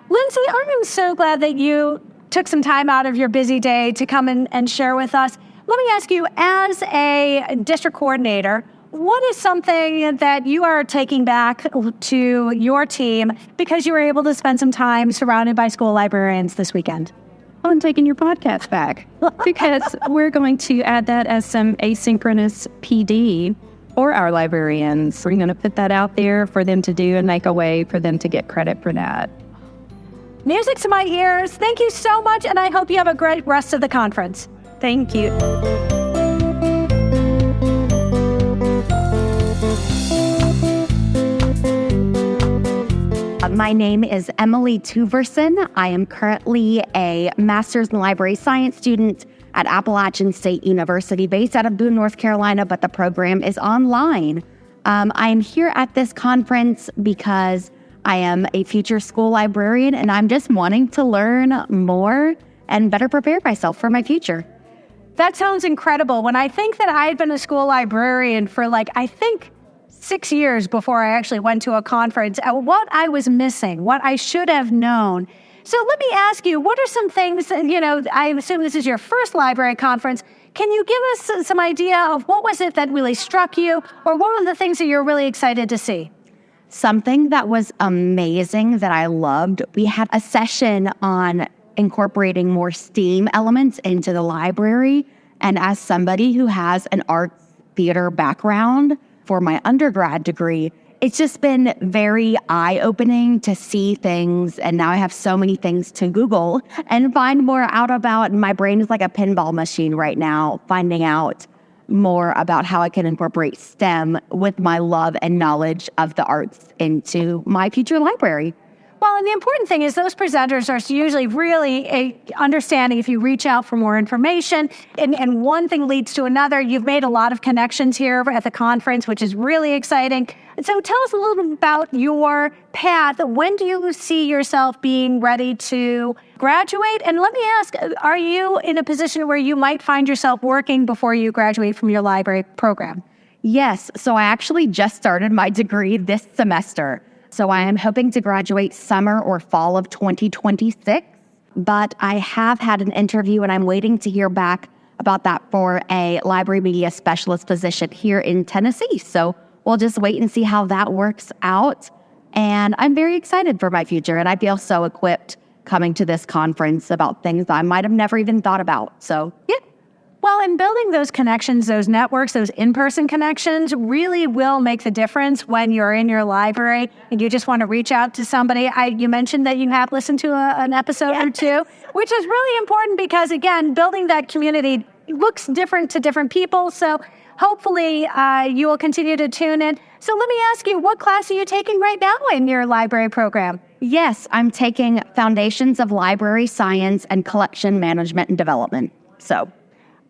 Lindsay, I'm so glad that you took some time out of your busy day to come and share with us. Let me ask you, as a district coordinator, what is something that you are taking back to your team because you were able to spend some time surrounded by school librarians this weekend? I'm taking your podcast back because we're going to add that as some asynchronous PD for our librarians. We're going to put that out there for them to do and make a way for them to get credit for that. Music to my ears. Thank you so much, and I hope you have a great rest of the conference. Thank you. My name is Emily Tuverson. I am currently a Master's in Library Science student at Appalachian State University, based out of Boone, North Carolina, but the program is online. I am here at this conference because I am a future school librarian, and I'm just wanting to learn more and better prepare myself for my future. That sounds incredible. When I think that I had been a school librarian for 6 years before I actually went to a conference, what I was missing, what I should have known, So let me ask you, what are some things, I assume this is your first library conference. Can you give us some idea of what was it that really struck you, or what were the things that you're really excited to see? Something that was amazing that I loved, we had a session on incorporating more STEAM elements into the library. And as somebody who has an arts theater background for my undergrad degree, it's just been very eye-opening to see things. And now I have so many things to Google and find more out about. And my brain is like a pinball machine right now, finding out more about how I can incorporate STEM with my love and knowledge of the arts into my future library. Well, and the important thing is those presenters are usually really understanding if you reach out for more information, and one thing leads to another. You've made a lot of connections here at the conference, which is really exciting. So tell us a little bit about your path. When do you see yourself being ready to graduate? And let me ask, are you in a position where you might find yourself working before you graduate from your library program? Yes. So I actually just started my degree this semester. So I am hoping to graduate summer or fall of 2026. But I have had an interview and I'm waiting to hear back about that for a library media specialist position here in Tennessee. So we'll just wait and see how that works out. And I'm very excited for my future. And I feel so equipped coming to this conference about things I might have never even thought about. So, yeah. Well, in building those connections, those networks, those in-person connections really will make the difference when you're in your library and you just want to reach out to somebody. You mentioned that you have listened to an episode or two, which is really important because, again, building that community looks different to different people. So hopefully you will continue to tune in. So let me ask you, what class are you taking right now in your library program? Yes, I'm taking Foundations of Library Science and Collection Management and Development. So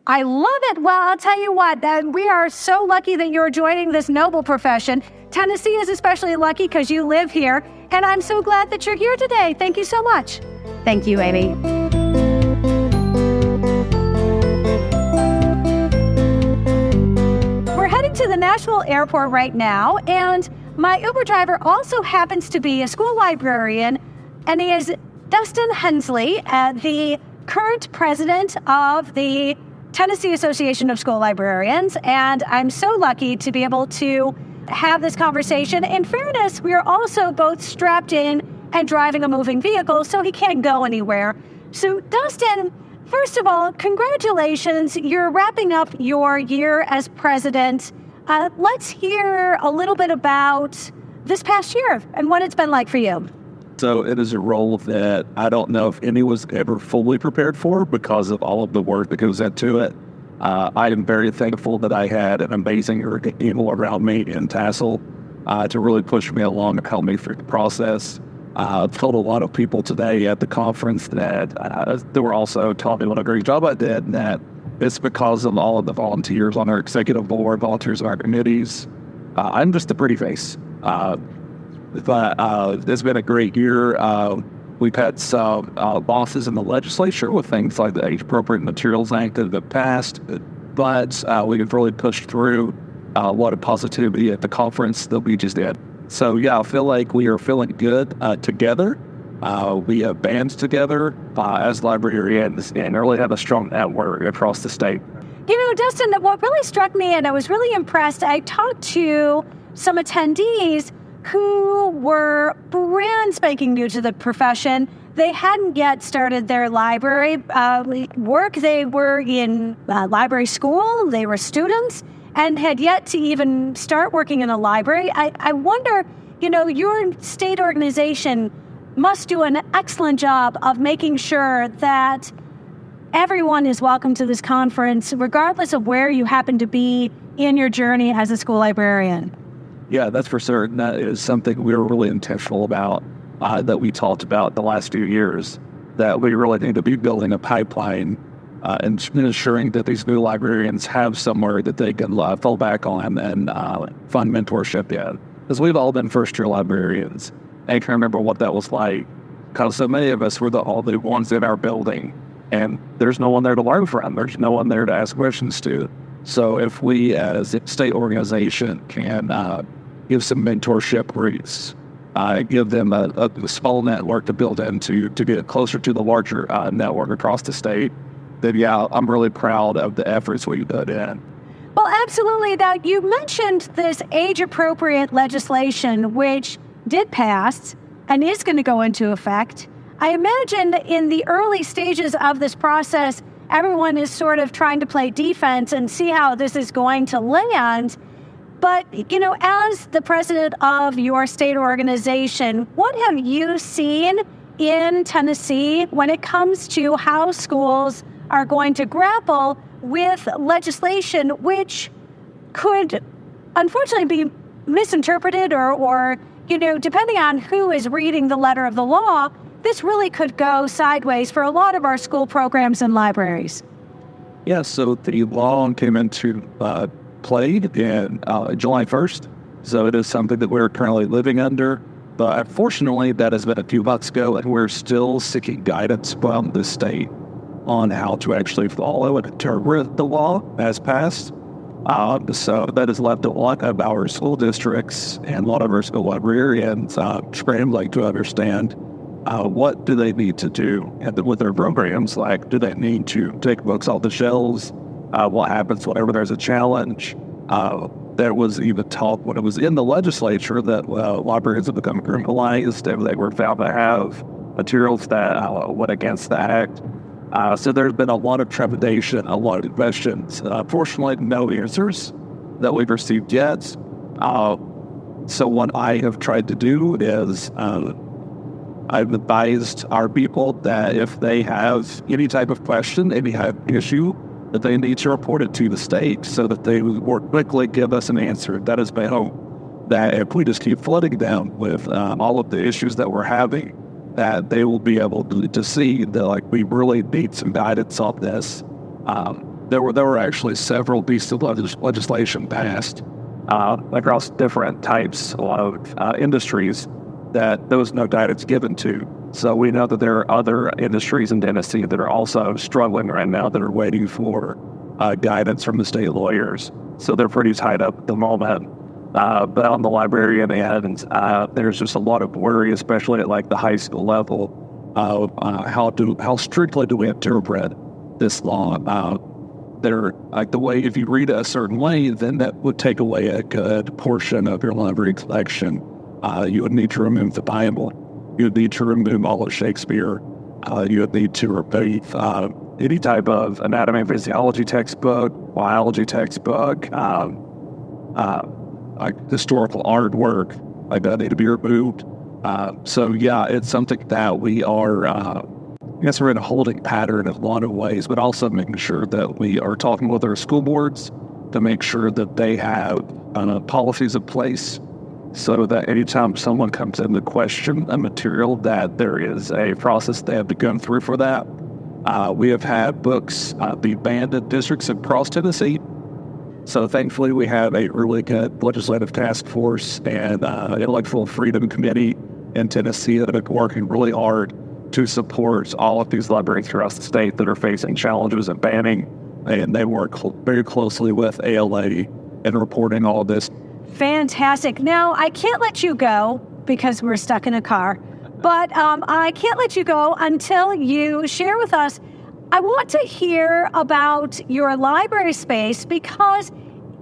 I love it. Well, I'll tell you what, we are so lucky that you're joining this noble profession. Tennessee is especially lucky because you live here, and I'm so glad that you're here today. Thank you so much. Thank you, Amy. We're heading to the Nashville airport right now, and my Uber driver also happens to be a school librarian, and he is Dustin Hensley, the current president of the Tennessee Association of School Librarians, and I'm so lucky to be able to have this conversation. In fairness, we are also both strapped in and driving a moving vehicle, so he can't go anywhere. So, Dustin, first of all, congratulations. You're wrapping up your year as president. Let's hear a little bit about this past year and what it's been like for you. So it is a role that I don't know if any was ever fully prepared for because of all of the work that goes into it. I am very thankful that I had an amazing group of people around me in TASL to really push me along and help me through the process. I've told a lot of people today at the conference that they were also telling me what a great job I did, and that it's because of all of the volunteers on our executive board, volunteers on our committees. I'm just a pretty face. But it's been a great year. We've had some losses in the legislature with things like the Age Appropriate Materials Act that have passed, but we've really pushed through a lot of positivity at the conference that we just did. So, yeah, I feel like we are feeling good together. We have bands together as librarians and really have a strong network across the state. You know, Dustin, what really struck me, and I was really impressed, I talked to some attendees who were brand spanking new to the profession. They hadn't yet started their library work. They were in library school. They were students and had yet to even start working in a library. I wonder, your state organization must do an excellent job of making sure that everyone is welcome to this conference, regardless of where you happen to be in your journey as a school librarian. Yeah, that's for certain. That is something we were really intentional about, that we talked about the last few years, that we really need to be building a pipeline and ensuring that these new librarians have somewhere that they can fall back on and find mentorship in. Because we've all been first-year librarians. And I can remember what that was like, because so many of us were all the ones in our building, and there's no one there to learn from. There's no one there to ask questions to. So if we as a state organization can give some mentorship where it's give them a small network to build into to get closer to the larger network across the state, then yeah, I'm really proud of the efforts we put in. Well, absolutely. Now, you mentioned this age-appropriate legislation, which did pass and is going to go into effect. I imagine in the early stages of this process, everyone is sort of trying to play defense and see how this is going to land. But, as the president of your state organization, what have you seen in Tennessee when it comes to how schools are going to grapple with legislation which could unfortunately be misinterpreted or depending on who is reading the letter of the law, this really could go sideways for a lot of our school programs and libraries? Yeah, so the law came into play in July 1st. So it is something that we're currently living under. But unfortunately, that has been a few months ago, and we're still seeking guidance from the state on how to actually follow and interpret the law as passed. So that has left a lot of our school districts and a lot of our school librarians scrambling to understand what do they need to do and with their programs. Like, do they need to take books off the shelves? What happens whenever there's a challenge? There was even talk when it was in the legislature that librarians have become criminalized if they were found to have materials that went against the act. So there's been a lot of trepidation, a lot of questions. Fortunately, no answers that we've received yet. So what I have tried to do is I've advised our people that if they have any type of question, any type of issue, that they need to report it to the state so that they will more quickly give us an answer. That is my hope, that if we just keep flooding them with all of the issues that we're having, that they will be able to see that we really need some guidance on this. There were actually several pieces of legislation passed across different types of industries that there was no guidance given to. So we know that there are other industries in Tennessee that are also struggling right now that are waiting for guidance from the state lawyers. So they're pretty tied up at the moment. But on the librarian end, there's just a lot of worry, especially at the high school level, of how strictly do we interpret this law. They're the way, if you read it a certain way, then that would take away a good portion of your library collection. You would need to remove the Bible. You would need to remove all of Shakespeare. You would need to remove any type of anatomy and physiology textbook, biology textbook, historical artwork, that need to be removed. So yeah, it's something that we are, I guess we're in a holding pattern in a lot of ways, but also making sure that we are talking with our school boards to make sure that they have policies in place so that anytime someone comes in to question a material, that there is a process they have to go through for that. We have had books be banned in districts across Tennessee. So thankfully, we have a really good legislative task force and intellectual freedom committee in Tennessee that have been working really hard to support all of these libraries across the state that are facing challenges in banning. And they work very closely with ALA in reporting all of this. Fantastic. Now, I can't let you go because we're stuck in a car, but I can't let you go until you share with us. I want to hear about your library space because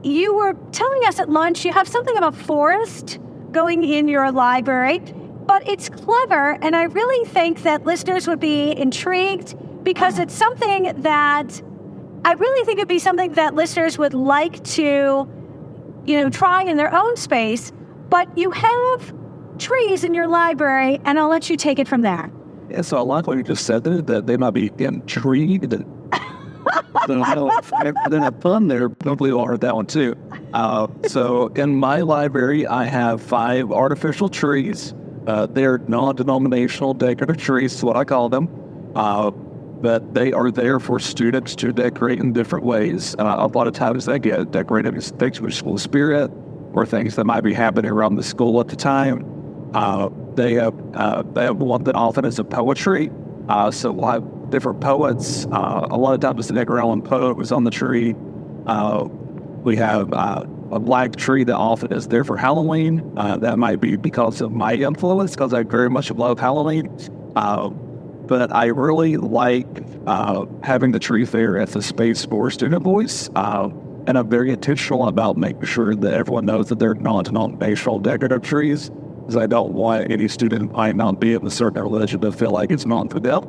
you were telling us at lunch you have something of a forest going in your library, but it's clever, and I really think that listeners would be intrigued because it's something that I really think it'd be something that listeners would like to try in their own space, but you have trees in your library, and I'll let you take it from there. Yeah, so I like what you just said there, that they might be intrigued. Then have fun there. Hopefully you'll heard that one too. So in my library, I have 5 artificial trees. They're non-denominational decorative trees, is what I call them. But they are there for students to decorate in different ways. A lot of times they get decorated as things with school spirit or things that might be happening around the school at the time. They have one that often is a poetry. So we'll have different poets. A lot of times Edgar Allan Poe was on the tree. We have a black tree that often is there for Halloween. That might be because of my influence, because I very much love Halloween. But I really like having the tree fair as a space for student voice. And I'm very intentional about making sure that everyone knows that they're non-denominational decorative trees, because I don't want any student who might not be of a certain religion to feel like it's not for them.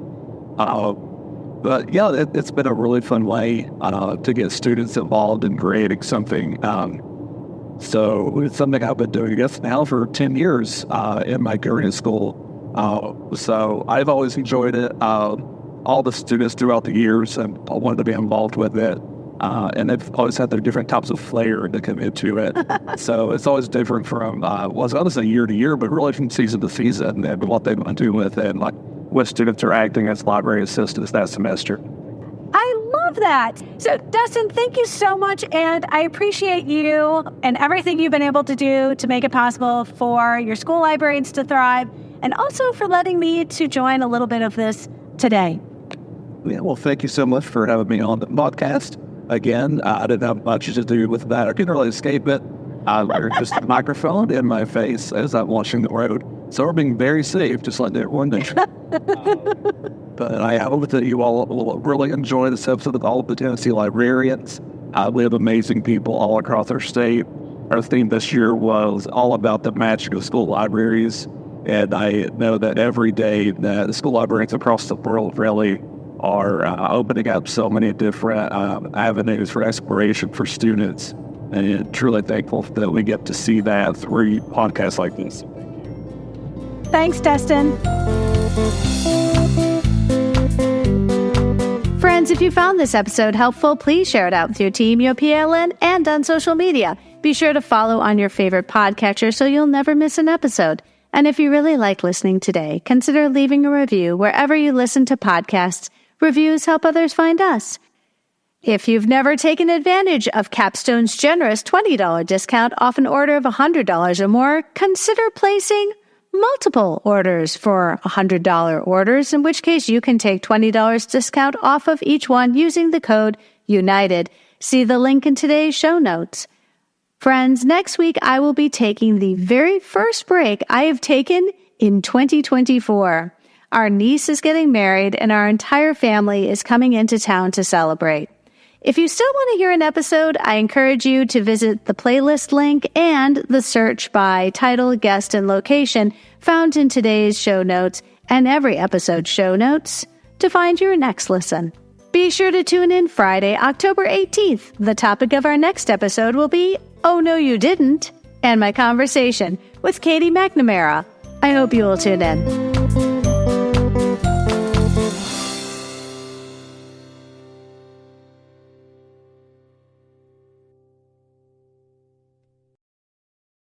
But yeah, it's been a really fun way to get students involved in creating something. So it's something I've been doing, I guess, now for 10 years in my career in school. So I've always enjoyed it. All the students throughout the years and I wanted to be involved with it. And they've always had their different types of flair to come into it. So it's always different from, well, it's honestly year to year, but really from season to season and what they want to do with it, and like what students are acting as library assistants that semester. I love that. So, Dustin, thank you so much, and I appreciate you and everything you've been able to do to make it possible for your school librarians to thrive, and also for letting me to join a little bit of this today. Yeah, well, thank you so much for having me on the podcast. Again, I didn't have much to do with that. I couldn't really escape it. There's just a microphone in my face as I'm watching the road. So we're being very safe, just letting everyone know. But I hope that you all will really enjoy this episode of all of the Tennessee librarians. We have amazing people all across our state. Our theme this year was all about the magic of school libraries. And I know that every day that the school librarians across the world really are opening up so many different avenues for exploration for students. And truly thankful that we get to see that through podcasts like this. Thanks, Dustin. Friends, if you found this episode helpful, please share it out with your team, your PLN, and on social media. Be sure to follow on your favorite podcatcher so you'll never miss an episode. And if you really like listening today, consider leaving a review wherever you listen to podcasts. Reviews help others find us. If you've never taken advantage of Capstone's generous $20 discount off an order of $100 or more, consider placing multiple orders for $100 orders, in which case you can take $20 discount off of each one using the code UNITED. See the link in today's show notes. Friends, next week I will be taking the very first break I have taken in 2024. Our niece is getting married and our entire family is coming into town to celebrate. If you still want to hear an episode, I encourage you to visit the playlist link and the search by title, guest, and location found in today's show notes and every episode's show notes to find your next listen. Be sure to tune in Friday, October 18th. The topic of our next episode will be Oh No You Didn't, and my conversation with Katie McNamara. I hope you will tune in.